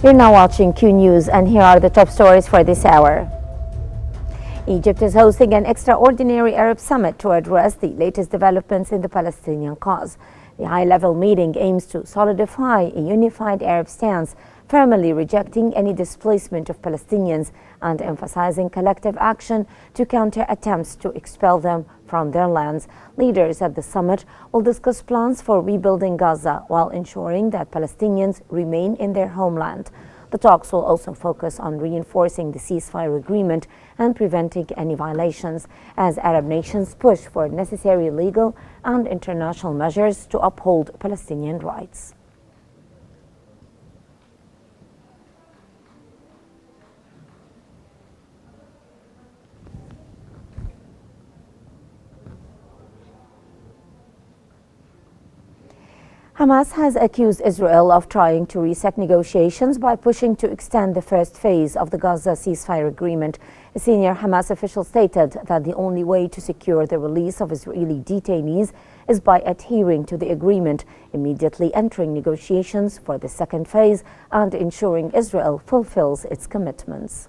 You're now watching Q News, and here are the top stories for this hour. Egypt is hosting an extraordinary Arab summit to address the latest developments in the Palestinian cause. The high-level meeting aims to solidify a unified Arab stance, firmly rejecting any displacement of Palestinians and emphasizing collective action to counter attempts to expel them from their lands. Leaders at the summit will discuss plans for rebuilding Gaza while ensuring that Palestinians remain in their homeland. The talks will also focus on reinforcing the ceasefire agreement and preventing any violations as Arab nations push for necessary legal and international measures to uphold Palestinian rights. Hamas has accused Israel of trying to reset negotiations by pushing to extend the first phase of the Gaza ceasefire agreement. A senior Hamas official stated that the only way to secure the release of Israeli detainees is by adhering to the agreement, immediately entering negotiations for the second phase, and ensuring Israel fulfills its commitments.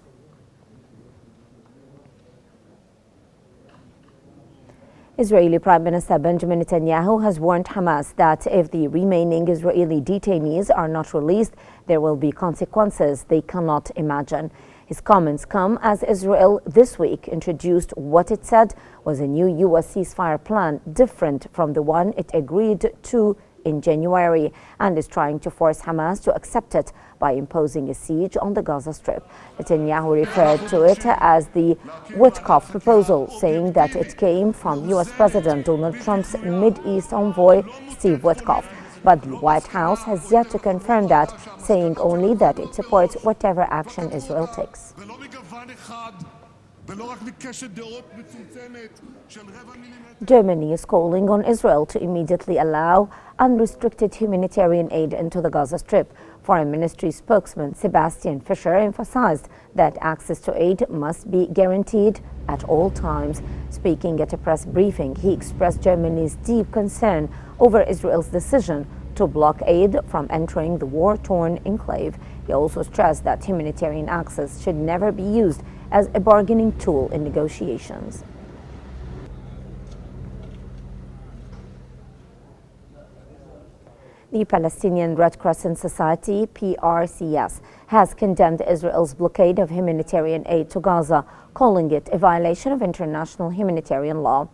Israeli Prime Minister Benjamin Netanyahu has warned Hamas that if the remaining Israeli detainees are not released, there will be consequences they cannot imagine. His comments come as Israel this week introduced what it said was a new U.S. ceasefire plan different from the one it agreed to in January, and is trying to force Hamas to accept it by imposing a siege on the Gaza Strip. Netanyahu referred to it as the Witkoff proposal, saying that it came from U.S. President Donald Trump's Mid-East envoy, Steve Witkoff. But the White House has yet to confirm that, saying only that it supports whatever action Israel takes. Germany is calling on Israel to immediately allow unrestricted humanitarian aid into the Gaza Strip. Foreign Ministry spokesman Sebastian Fischer emphasized that access to aid must be guaranteed at all times. Speaking at a press briefing, he expressed Germany's deep concern over Israel's decision to block aid from entering the war-torn enclave. He also stressed that humanitarian access should never be used as a bargaining tool in negotiations. The Palestinian Red Crescent Society, PRCS, has condemned Israel's blockade of humanitarian aid to Gaza, calling it a violation of international humanitarian law.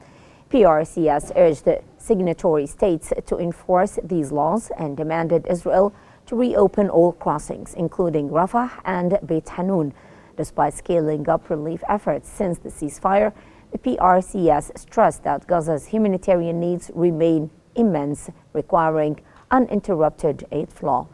PRCS urged the signatory states to enforce these laws and demanded Israel to reopen all crossings, including Rafah and Beit Hanun. Despite scaling up relief efforts since the ceasefire, the PRCS stressed that Gaza's humanitarian needs remain immense, requiring uninterrupted aid flow.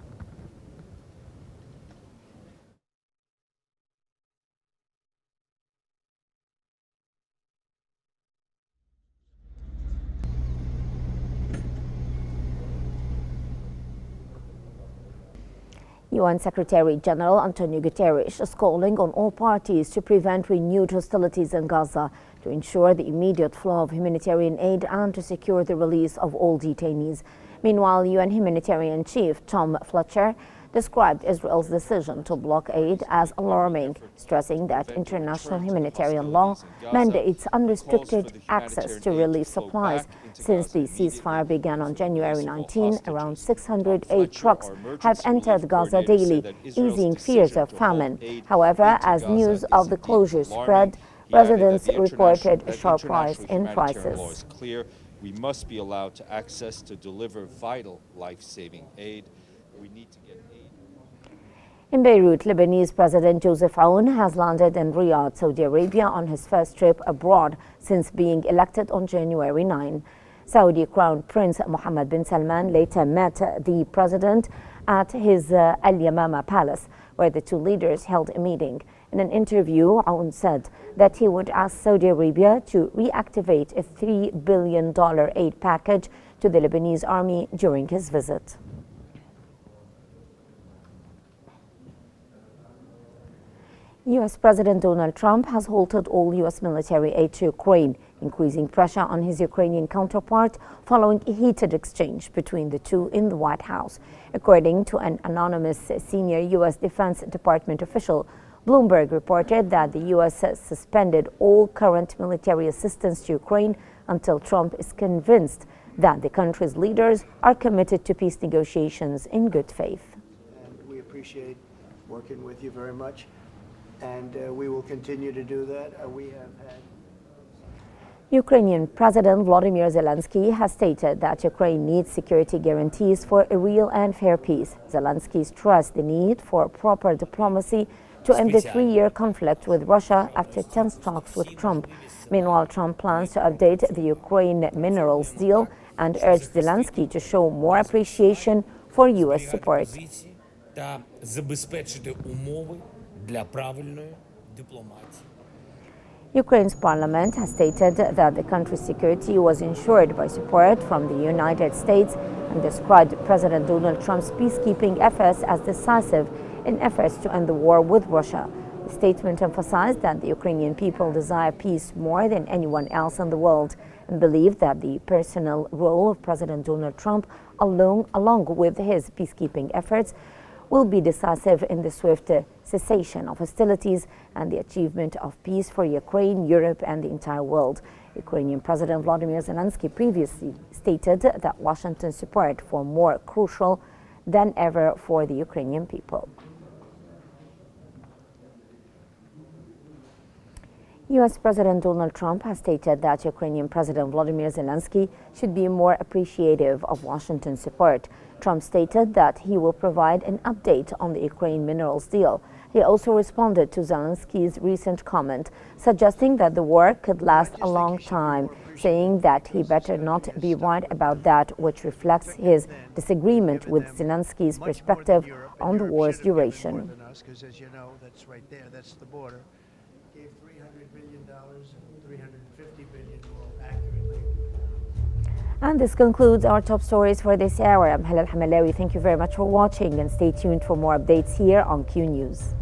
UN Secretary General Antonio Guterres is calling on all parties to prevent renewed hostilities in Gaza, to ensure the immediate flow of humanitarian aid and to secure the release of all detainees. Meanwhile, UN Humanitarian Chief Tom Fletcher described Israel's decision to block aid as alarming, stressing that international humanitarian law mandates unrestricted access to relief supplies. Since the ceasefire began on January 19, around 600 aid trucks have entered Gaza daily, easing fears of famine. However, as news of the closure spread, residents reported a sharp rise in prices. We must be allowed to access to deliver vital life-saving aid. We need to get aid. In Beirut, Lebanese President Joseph Aoun has landed in Riyadh, Saudi Arabia, on his first trip abroad since being elected on January 9. Saudi Crown Prince Mohammed bin Salman later met the president at his Al Yamama Palace, where the two leaders held a meeting. In an interview, Aoun said that he would ask Saudi Arabia to reactivate a $3 billion aid package to the Lebanese army during his visit. U.S. President Donald Trump has halted all U.S. military aid to Ukraine, increasing pressure on his Ukrainian counterpart following a heated exchange between the two in the White House. According to an anonymous senior U.S. Defense Department official, Bloomberg reported that the U.S. suspended all current military assistance to Ukraine until Trump is convinced that the country's leaders are committed to peace negotiations in good faith. And we appreciate working with you very much, and we will continue to do that. We have had Ukrainian President Volodymyr Zelensky has stated that Ukraine needs security guarantees for a real and fair peace. Zelensky stressed the need for proper diplomacy to end the three-year conflict with Russia after tense talks with Trump. Meanwhile, Trump plans to update the Ukraine minerals deal and urged Zelensky to show more appreciation for U.S. support. Та забезпечити умови для правильної дипломатії. Ukraine's parliament has stated that the country's security was ensured by support from the United States and described President Donald Trump's peacekeeping efforts as decisive in efforts to end the war with Russia. The statement emphasized that the Ukrainian people desire peace more than anyone else in the world and believe that the personal role of President Donald Trump, along with his peacekeeping efforts, will be decisive in the swift cessation of hostilities and the achievement of peace for Ukraine, Europe, and the entire world. Ukrainian President Volodymyr Zelensky previously stated that Washington's support was more crucial than ever for the Ukrainian people. U.S. President Donald Trump has stated that Ukrainian President Volodymyr Zelensky should be more appreciative of Washington's support. Trump stated that he will provide an update on the Ukraine minerals deal. He also responded to Zelensky's recent comment, suggesting that the war could last a long time, saying that he better not be right about that, which reflects his disagreement with Zelensky's perspective on the war's duration. Because as you know, that's right there, that's the border. Gave $300 billion and $350 billion more accurately. And this concludes our top stories for this hour. I'm Halal Hamalawi. Thank you very much for watching and stay tuned for more updates here on Q News.